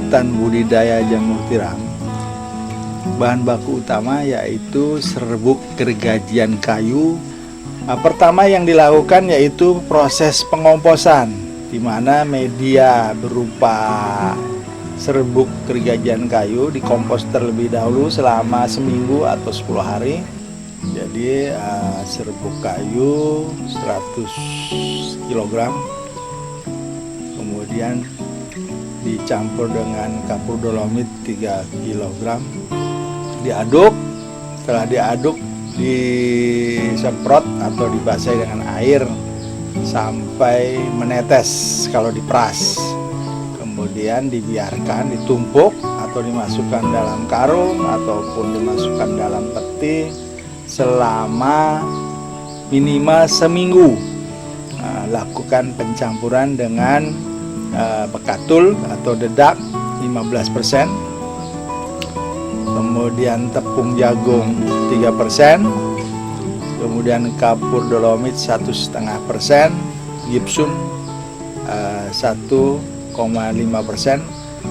kegiatan budidaya jamur tiram, bahan baku utama yaitu serbuk gergajian kayu. Pertama yang dilakukan yaitu proses pengomposan, di mana media berupa serbuk gergajian kayu dikompos terlebih dahulu selama seminggu atau 10 hari. Jadi serbuk kayu 100 kg, kemudian dicampur dengan kapur dolomit 3 kg, diaduk. Setelah diaduk, disemprot atau dibasahi dengan air sampai menetes kalau diperas. Kemudian dibiarkan ditumpuk atau dimasukkan dalam karung ataupun dimasukkan dalam peti selama minimal seminggu. Lakukan pencampuran dengan bekatul atau dedak 15%, kemudian tepung jagung 3%, kemudian kapur dolomit 1,5%, gipsum 1,5%,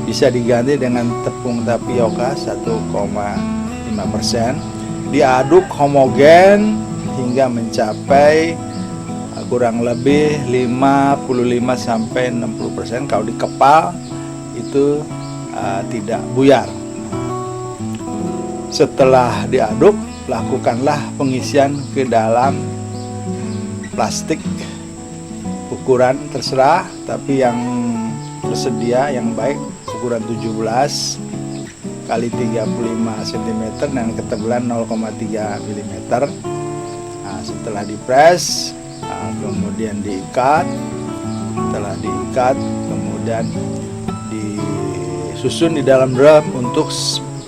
bisa diganti dengan tepung tapioka 1,5%. Diaduk homogen hingga mencapai kurang lebih 55-60%. Kalau dikepal itu tidak buyar. Setelah diaduk, lakukanlah pengisian ke dalam plastik ukuran terserah, tapi yang tersedia yang baik ukuran 17 kali 35 cm dan ketebalan 0,3 mm. Setelah dipres, kemudian diikat. Setelah diikat, kemudian disusun di dalam drum untuk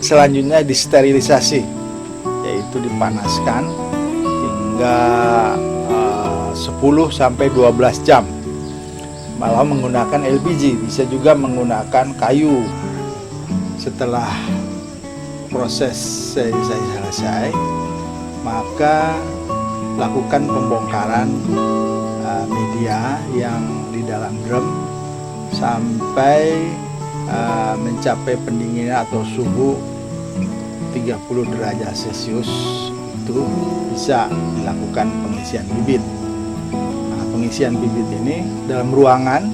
selanjutnya disterilisasi, yaitu dipanaskan hingga 10-12 jam. Malah menggunakan LPG, bisa juga menggunakan kayu. Setelah proses selesai, maka lakukan pembongkaran media yang di dalam drum sampai mencapai pendinginan atau suhu 30 derajat Celcius. Itu bisa dilakukan pengisian bibit. Pengisian bibit ini dalam ruangan,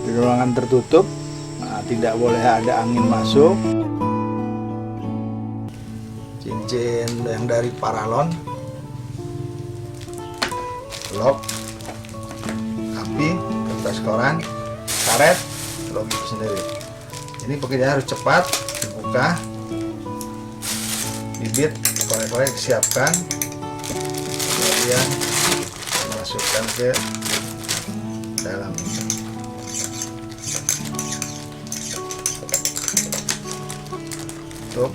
di ruangan tertutup, tidak boleh ada angin masuk. Cincin yang dari paralon, log, api, kertas koran, karet, log itu sendiri. Ini pekerjaan harus cepat, dibuka, bibit, korek-korek disiapkan, kemudian masukkan ke dalam untuk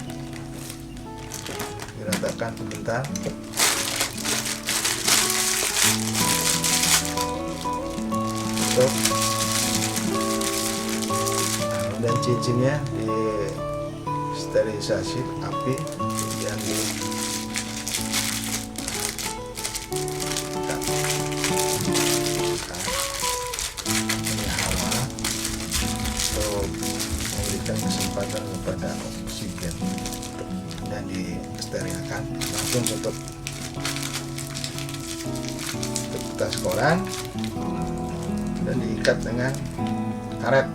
diratakan sebentar. Untuk dan cincinnya di sterilisasi api, kemudian di kesempatan kepada oksigen dan disterilkan. Langsung tutup kertas koran dan diikat dengan karet.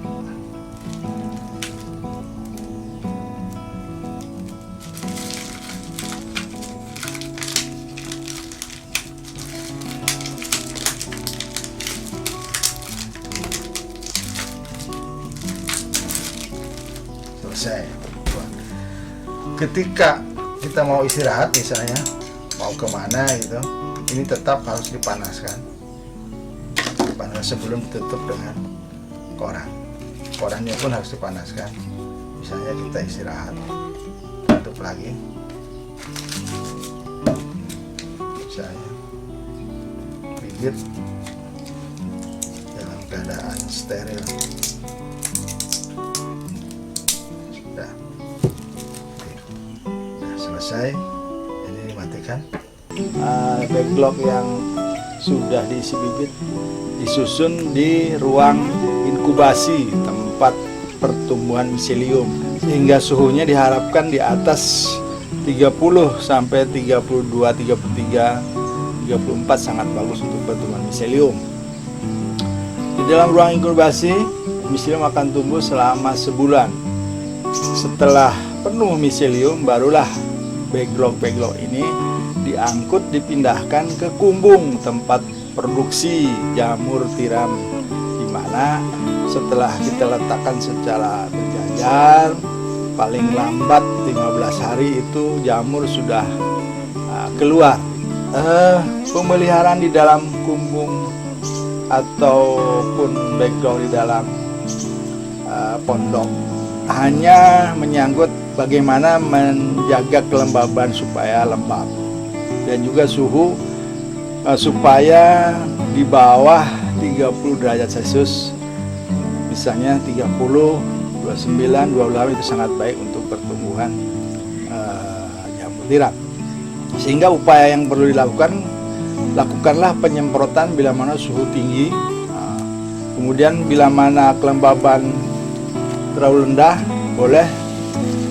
Selesai. Ketika kita mau istirahat misalnya, mau kemana gitu, ini tetap harus dipanaskan. Dipanas sebelum ditutup dengan koran. Korannya pun harus dipanaskan. Misalnya kita istirahat, tutup lagi. Misalnya bibit dalam keadaan steril. Selesai, ini dimatikan. Backlog yang sudah diisi bibit disusun di ruang inkubasi, tempat pertumbuhan miselium, sehingga suhunya diharapkan di atas 30 sampai 32, 33, 34 sangat bagus untuk pertumbuhan miselium. Di dalam ruang inkubasi, miselium akan tumbuh selama sebulan. Setelah penuh miselium, barulah backlog ini diangkut, dipindahkan ke kumbung tempat produksi jamur tiram, di mana setelah kita letakkan secara berjajar, paling lambat 15 hari itu jamur sudah keluar. Pemeliharaan di dalam kumbung ataupun backlog di dalam pondok hanya menyangkut bagaimana menjaga kelembaban supaya lembab, dan juga suhu supaya di bawah 30 derajat Celcius, misalnya 30, 29, 28 itu sangat baik untuk pertumbuhan jamur tiram. Sehingga upaya yang perlu dilakukan, lakukanlah penyemprotan bila mana suhu tinggi. Kemudian bila mana kelembaban terlalu rendah, boleh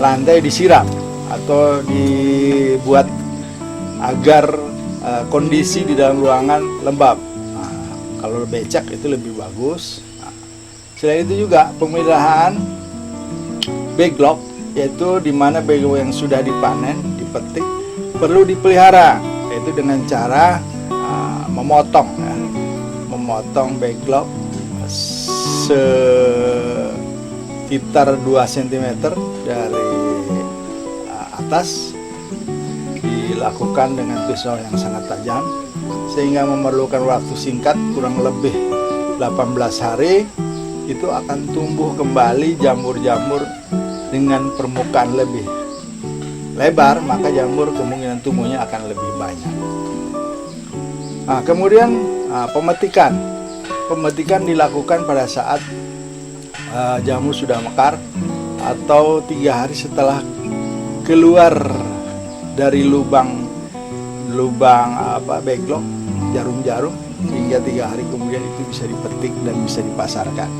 lantai disiram atau dibuat agar kondisi di dalam ruangan lembab. Kalau becek itu lebih bagus. Selain itu juga pemeliharaan backlog, yaitu di mana backlog yang sudah dipanen, dipetik, perlu dipelihara, yaitu dengan cara memotong memotong backlog sekitar 2 cm dari atas, dilakukan dengan pisau yang sangat tajam, sehingga memerlukan waktu singkat, kurang lebih 18 hari, itu akan tumbuh kembali jamur-jamur dengan permukaan lebih lebar, maka jamur kemungkinan tumbuhnya akan lebih banyak. Kemudian pemetikan dilakukan pada saat jamur sudah mekar atau 3 hari setelah keluar dari lubang backlog, jarum-jarum, hingga 3 hari kemudian itu bisa dipetik dan bisa dipasarkan.